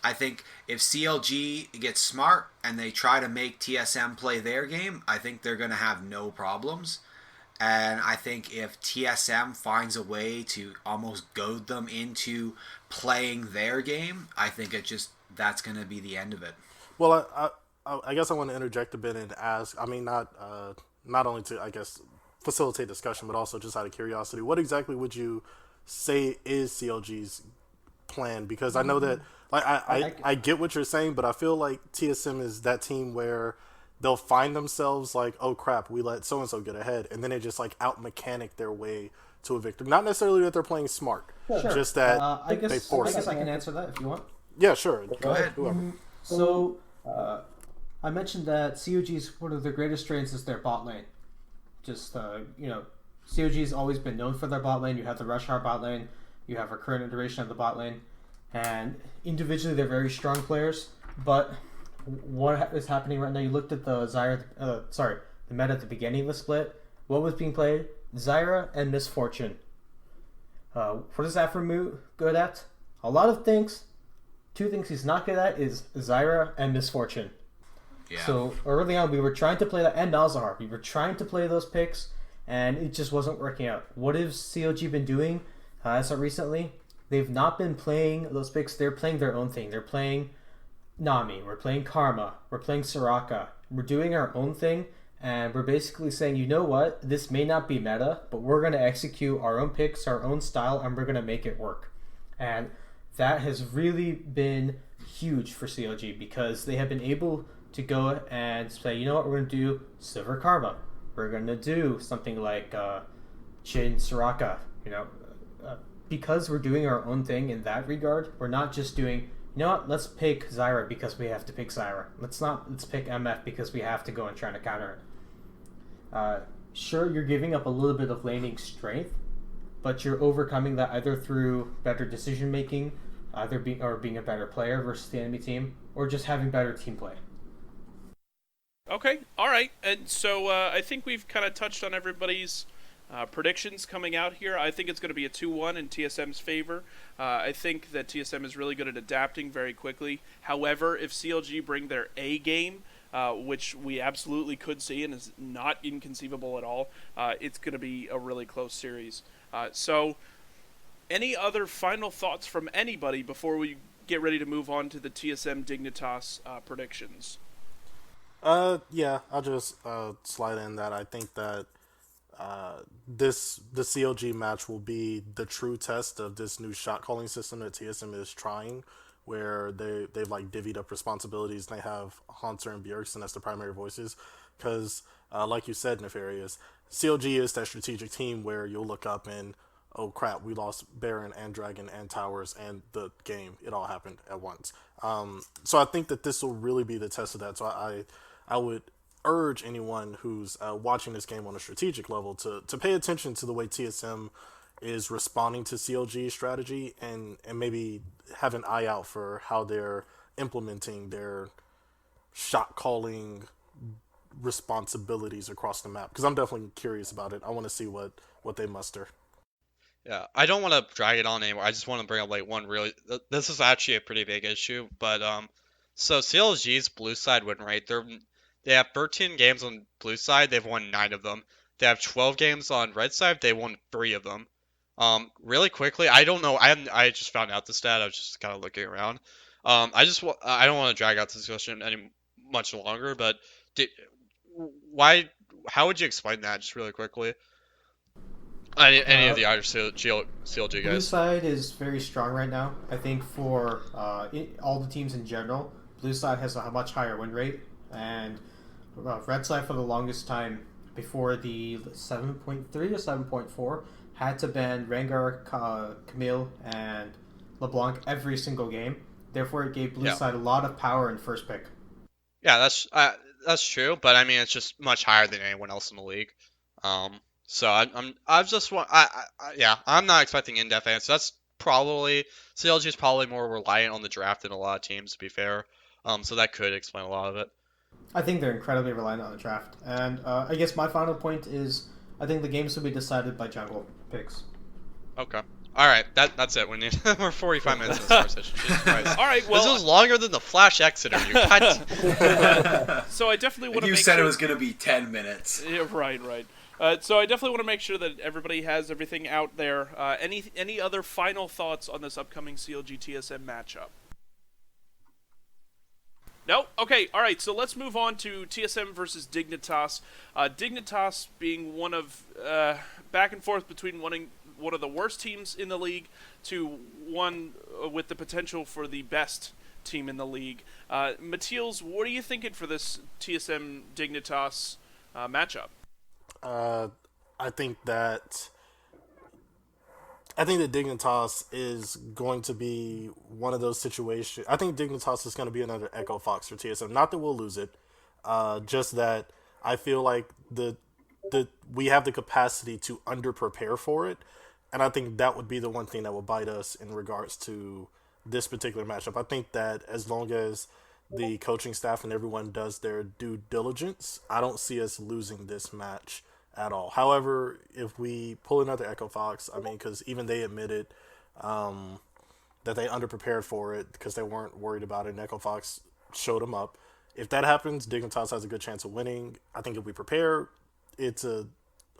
I think if CLG gets smart and they try to make TSM play their game, I think they're going to have no problems. And I think if TSM finds a way to almost goad them into playing their game, I think that's going to be the end of it. Well, I guess I want to interject a bit and ask. I mean, not only to, I guess, facilitate discussion, but also just out of curiosity, what exactly would you say is CLG's plan? Because I know that, like, I get what you're saying, but I feel like TSM is that team where they'll find themselves like, oh crap, we let so and so get ahead, and then they just like out mechanic their way to a victory. Not necessarily that they're playing smart, Sure. just that I guess they force I guess it. I can answer that if you want. Yeah, sure. Go ahead. Whoever. So, I mentioned that COG's one of their greatest strengths is their bot lane. Just, COG's always been known for their bot lane. You have the Rush Hour bot lane, you have recurrent iteration of the bot lane, and individually they're very strong players, but what is happening right now, you looked at the the meta at the beginning of the split, what was being played? Zyra and Misfortune. What is Aphromoo good at? A lot of things. Two things he's not good at is Zyra and Misfortune. Yeah. So early on, we were trying to play that, and Nalzahar. We were trying to play those picks, and it just wasn't working out. What has CLG been doing as of recently? They've not been playing those picks. They're playing their own thing. They're playing Nami. We're playing Karma. We're playing Soraka. We're doing our own thing, and we're basically saying, you know what? This may not be meta, but we're going to execute our own picks, our own style, and we're going to make it work. And that has really been huge for CLG because they have been able to go and say, you know what, we're going to do Silver Karma. We're going to do something like Jhin Soraka. Because we're doing our own thing in that regard, we're not just doing, you know what, let's pick Zyra because we have to pick Zyra. Let's pick MF because we have to go and try to counter it. Sure, you're giving up a little bit of laning strength, but you're overcoming that either through better decision making, being a better player versus the enemy team, or just having better team play. Okay, all right. And so I think we've kind of touched on everybody's predictions coming out here. I think it's going to be a 2-1 in TSM's favor. I think that TSM is really good at adapting very quickly. However, if CLG bring their A game, which we absolutely could see and is not inconceivable at all, it's going to be a really close series. So, any other final thoughts from anybody before we get ready to move on to the TSM Dignitas predictions? Yeah, I'll just slide in that I think that the CLG match will be the true test of this new shot calling system that TSM is trying, where they've like divvied up responsibilities and they have Hunter and Bjergsen as the primary voices. Because, like you said, Nefarious, CLG is that strategic team where you'll look up and, oh crap, we lost Baron and Dragon and Towers and the game. It all happened at once. So I think that this will really be the test of that. So I would urge anyone who's watching this game on a strategic level to pay attention to the way TSM is responding to CLG strategy and maybe have an eye out for how they're implementing their shot calling responsibilities across the map. Because I'm definitely curious about it. I want to see what they muster. Yeah, I don't want to drag it on anymore. I just want to bring up like one really. This is actually a pretty big issue, but so CLG's blue side win rate. They have 13 games on blue side. They've won 9 of them. They have 12 games on red side. They won 3 of them. Really quickly, I don't know. I just found out the stat. I was just kind of looking around. I don't want to drag out this discussion any much longer, but why? How would you explain that just really quickly? Any of the other CLG Blue guys? side is very strong right now. I think for all the teams in general, blue side has a much higher win rate, and red side for the longest time before the 7.3 or 7.4 had to ban Rengar, Camille, and LeBlanc every single game. Therefore, it gave blue side a lot of power in first pick. Yeah, that's true, but I mean it's just much higher than anyone else in the league. So I'm not expecting in-depth answers. That's probably CLG is probably more reliant on the draft than a lot of teams, to be fair. So that could explain a lot of it. I think they're incredibly reliant on the draft, and I guess my final point is I think the games will be decided by jungle picks. Okay. All right, that's it. We're 45 minutes in this conversation. Jesus Christ. All right, well, this was longer than the Flash X interview. So I definitely want to. You make said sure... it was going to be 10 minutes. Yeah, right. So I definitely want to make sure that everybody has everything out there. Any other final thoughts on this upcoming CLG TSM matchup? No? Okay, all right, so let's move on to TSM versus Dignitas. Dignitas being one of back and forth between one of the worst teams in the league to one with the potential for the best team in the league. Matheels, what are you thinking for this TSM Dignitas matchup? I think that Dignitas is going to be one of those situations. I think Dignitas is going to be another Echo Fox for TSM. Not that we'll lose it, just that I feel like we have the capacity to under-prepare for it, and I think that would be the one thing that would bite us in regards to this particular matchup. I think that as long as the coaching staff and everyone does their due diligence, I don't see us losing this match at all. However, if we pull another Echo Fox, I mean, because even they admitted that they underprepared for it because they weren't worried about it, and Echo Fox showed them up. If that happens, Dignitas has a good chance of winning. I think if we prepare, it's a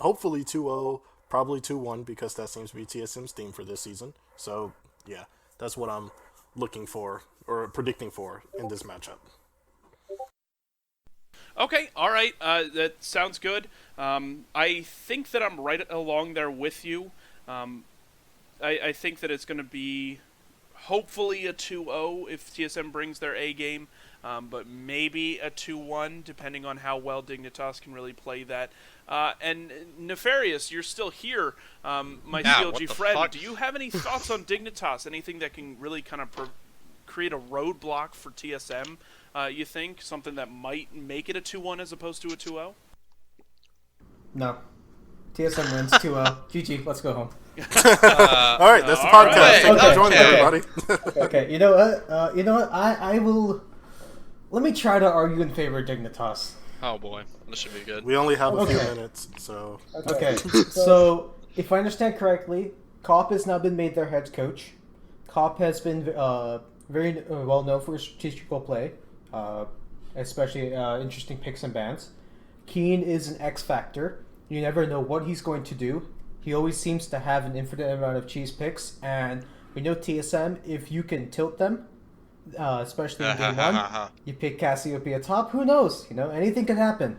hopefully 2-0, probably 2-1, because that seems to be TSM's theme for this season. So, yeah, that's what I'm looking for or predicting for in this matchup. Okay, all right, that sounds good. I think that I'm right along there with you. I think that it's going to be hopefully a 2-0 if TSM brings their A game, but maybe a 2-1 depending on how well Dignitas can really play that. And Nefarious, you're still here, my CLG friend. Fuck? Do you have any thoughts on Dignitas? Anything that can really kind of create a roadblock for TSM? You think something that might make it a 2-1 as opposed to a 2-0? No. TSM wins 2-0. GG, let's go home. All right, that's the podcast. Right. Thank you for joining, Okay. everybody. Okay, you know what? I will. Let me try to argue in favor of Dignitas. Oh boy, this should be good. We only have a few Okay. minutes, so Okay, so if I understand correctly, Kopp has now been made their head coach. Kopp has been very well known for his strategical play, especially interesting picks and bans. Keen is an X factor. You never know what he's going to do. He always seems to have an infinite amount of cheese picks, and we know TSM, if you can tilt them, especially in game one, you pick Cassiopeia top, who knows? Anything could happen.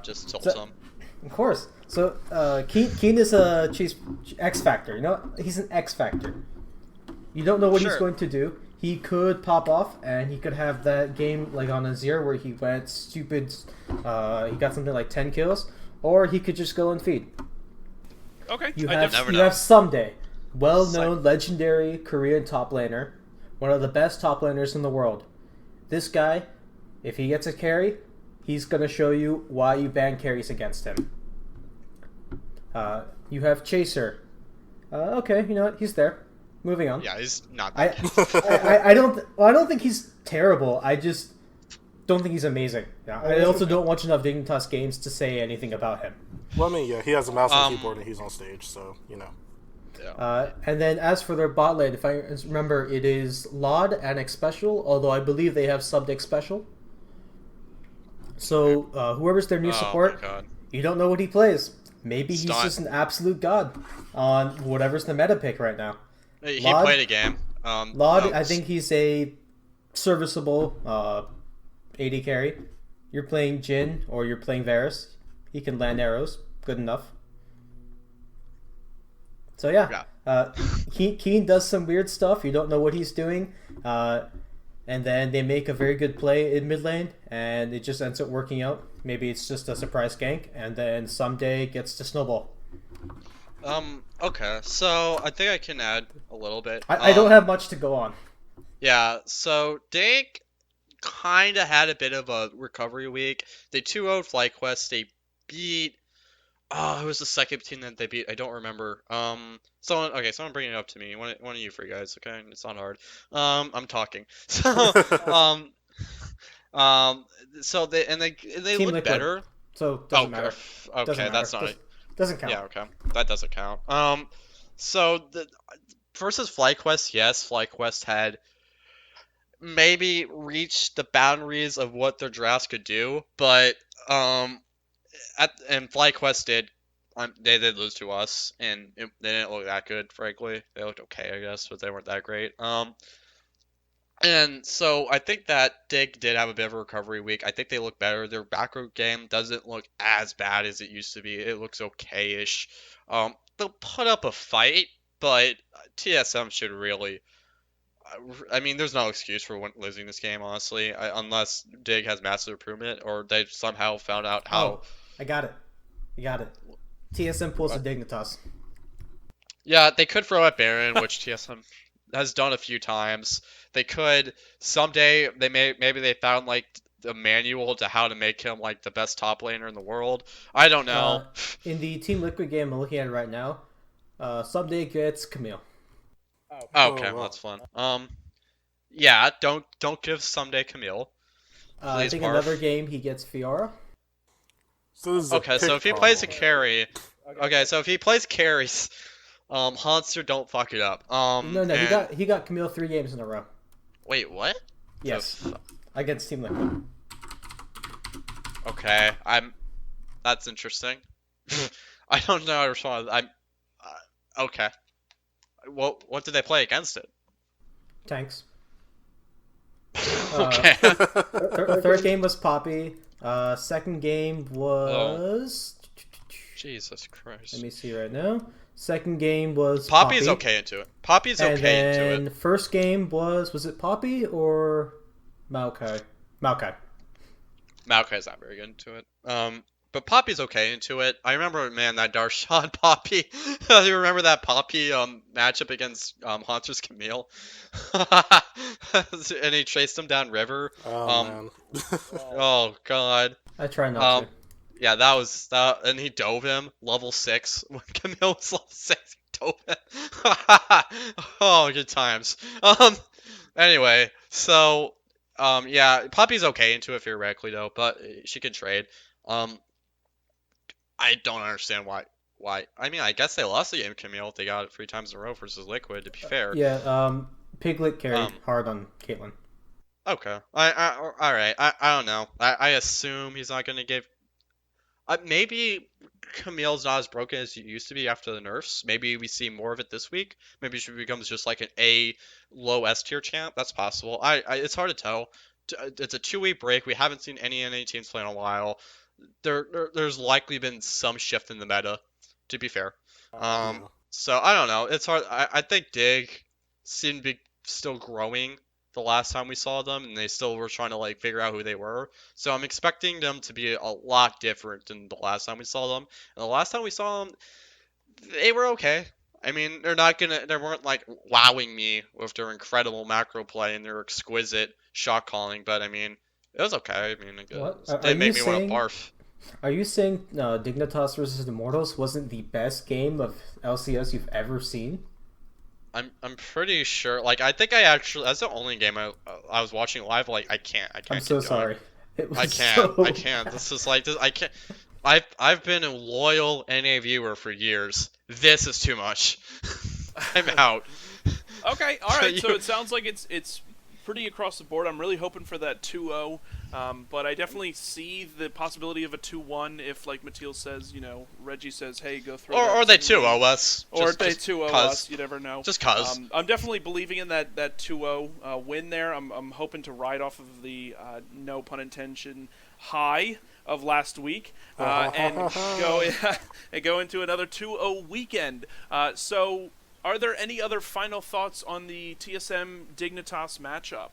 Just tilt so- some. Of course. So Keen is a cheese X factor. He's an X factor. You don't know what he's Sure. going to do. he could pop off and he could have that game like on a zero where he went stupid. He got something like 10 kills, or he could just go and feed. Okay, You I have never you know. have Someday, well-known, legendary Korean top laner, one of the best top laners in the world. This guy, if he gets a carry, he's gonna show you why you ban carries against him. You have Chaser. Okay, you know what? He's there. Moving on. Yeah, he's not I, that good. I don't think he's terrible. I just don't think he's amazing. Yeah, I also don't watch enough Dignitas games to say anything about him. Well, I mean, yeah, he has a mouse and keyboard and he's on stage, so you know. Yeah. And then as for their bot lane, if I remember, it is Laud and X Special, although I believe they have subbed X Special. So whoever's their new Oh support, my god. you don't know what he plays. Maybe he's Stunt. just an absolute god on whatever's the meta pick right now. He Laud- played a game. Laud, no, I think he's a serviceable AD carry. You're playing Jin or you're playing Varus. He can land arrows. Good enough. So yeah, Keen does some weird stuff. You don't know what he's doing, and then they make a very good play in mid lane, and it just ends up working out. Maybe it's just a surprise gank, and then someday gets to snowball. Okay, so I think I can add a little bit. I don't have much to go on. Yeah, so Dink kind of had a bit of a recovery week. They 2-0'd FlyQuest. They beat. Oh, who was the second team that they beat? I don't remember. Someone bring it up to me. One of you for you guys, okay? It's not hard. I'm talking. So, so they Team look Liquid. better. So doesn't matter. Okay, Doesn't matter. that's not. Doesn't count. Yeah, okay, that doesn't count. So the versus FlyQuest, yes, FlyQuest had maybe reached the boundaries of what their drafts could do, but and FlyQuest did. They did lose to us, and they didn't look that good, frankly. They looked okay, I guess, but they weren't that great. And so I think that Dig did have a bit of a recovery week. I think they look better. Their backroom game doesn't look as bad as it used to be. It looks okay-ish. They'll put up a fight, but TSM should really. I mean, there's no excuse for losing this game, honestly, unless Dig has massive improvement or they somehow found out how. Oh, I got it. You got it. TSM pulls a Dignitas. Yeah, they could throw at Baron, which TSM has done a few times. They could someday. Maybe they found like the manual to how to make him like the best top laner in the world. I don't know. In the Team Liquid game I'm looking at right now, someday gets Camille. Okay, wow. that's fun. Yeah, don't give someday Camille. I Please, think Barf. another game he gets Fiora. So this is Okay, so if he plays a carry, so if he plays carries, Hanser, don't fuck it up. No, and- he got Camille 3 games in a row. Wait, what? Yes, against Team Liquid. Okay, that's interesting. I don't know how to respond. Okay. What did they play against it? Tanks. Okay. Third game was Poppy. Second game was. Jesus Christ. Let me see right now. Second game was Poppy's Poppy. okay into it. Poppy's And okay into then it. first game was it Poppy or Maokai? Maokai. Maokai's not very good into it. But Poppy's okay into it. I remember, man, that Darshan Poppy. You remember that Poppy matchup against Haunter's Camille? And he chased him down river. Oh man. Oh god. I try not to. Yeah, that was that, and he dove him level 6 when Camille was level 6. He dove him. Oh, good times. Anyway, so yeah, Poppy's okay into it theoretically though, but she can trade. I don't understand why. I mean, I guess they lost the game to Camille if they got it 3 times in a row versus Liquid. To be fair. Yeah. Piglet carried hard on Caitlyn. Okay. All right. I don't know. I assume he's not gonna give. Maybe Camille's not as broken as he used to be after the nerfs. Maybe we see more of it this week. Maybe she becomes just like an A low S tier champ. That's possible. It's hard to tell. It's a 2-week break. We haven't seen any teams play in a while. There's likely been some shift in the meta, to be fair. So I don't know. It's hard. I think Dig seemed to be still growing the last time we saw them, and they still were trying to like figure out who they were. So I'm expecting them to be a lot different than the last time we saw them. And the last time we saw them, they were okay. I mean, they weren't like wowing me with their incredible macro play and their exquisite shot calling, but I mean, it was okay. I mean, it What are didn't you make me want to saying? barf. Are you saying Dignitas versus Immortals wasn't the best game of LCS you've ever seen? I'm pretty sure. Like, I think I actually that's the only game I was watching live. Like, I can't I'm keep so going. sorry. It was I can't. so... I can't. This is like this. I can't. I've been a loyal NA viewer for years. This is too much. I'm out. Okay, all right. So You- it sounds like it's pretty across the board. I'm really hoping for that 2-0, but I definitely see the possibility of a 2-1 if, like Matil says, Reggie says, "Hey, go throw." or that they to me." 2-0 us. Or Just- they just 2-0 cause. us. You never know. Just cause. I'm definitely believing in that 2-0 win there. I'm hoping to ride off of the no pun intention high of last week and go and go into another 2-0 weekend. So, are there any other final thoughts on the TSM Dignitas matchup?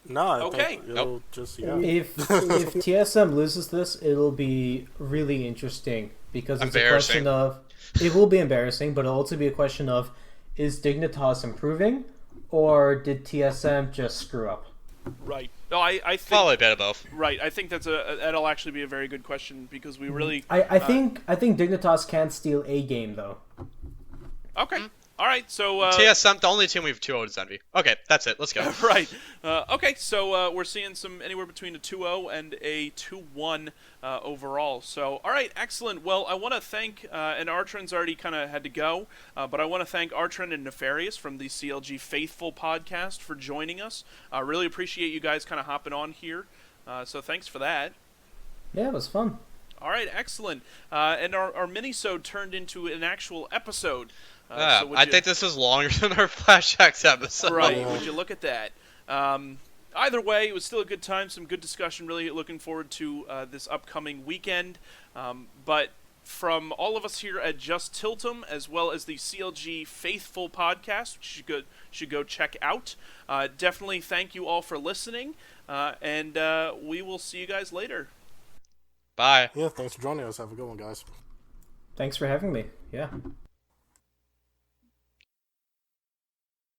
No, I Okay. think it'll just If TSM loses this, it'll be really interesting because it's a Embarrassing. question of it will be embarrassing, but it'll also be a question of is Dignitas improving or did TSM just screw up? Right. No, I think Probably a bit of both. right. I think that'll actually be a very good question because we really I think Dignitas can steal a game though. okay. All right. So TSM, the only team we've 2-0 is Envy. Okay, that's it. Let's go. right. Okay, so we're seeing some anywhere between a 2-0 and a 2-1 overall. So, all right, excellent. Well, I want to thank, and Artren's already kind of had to go, but I want to thank Artren and Nefarious from the CLG Faithful podcast for joining us. I really appreciate you guys kind of hopping on here. So thanks for that. Yeah, it was fun. All right, excellent. And our Minisode turned into an actual episode. Yeah, so would I you- think this is longer than our Flashbacks episode. Right, would you look at that? Either way, it was still a good time, some good discussion. Really looking forward to this upcoming weekend. But from all of us here at Just Tiltum, as well as the CLG Faithful podcast, which you should go check out, definitely thank you all for listening, and we will see you guys later. Bye. Yeah, thanks for joining us. Have a good one, guys. Thanks for having me. Yeah.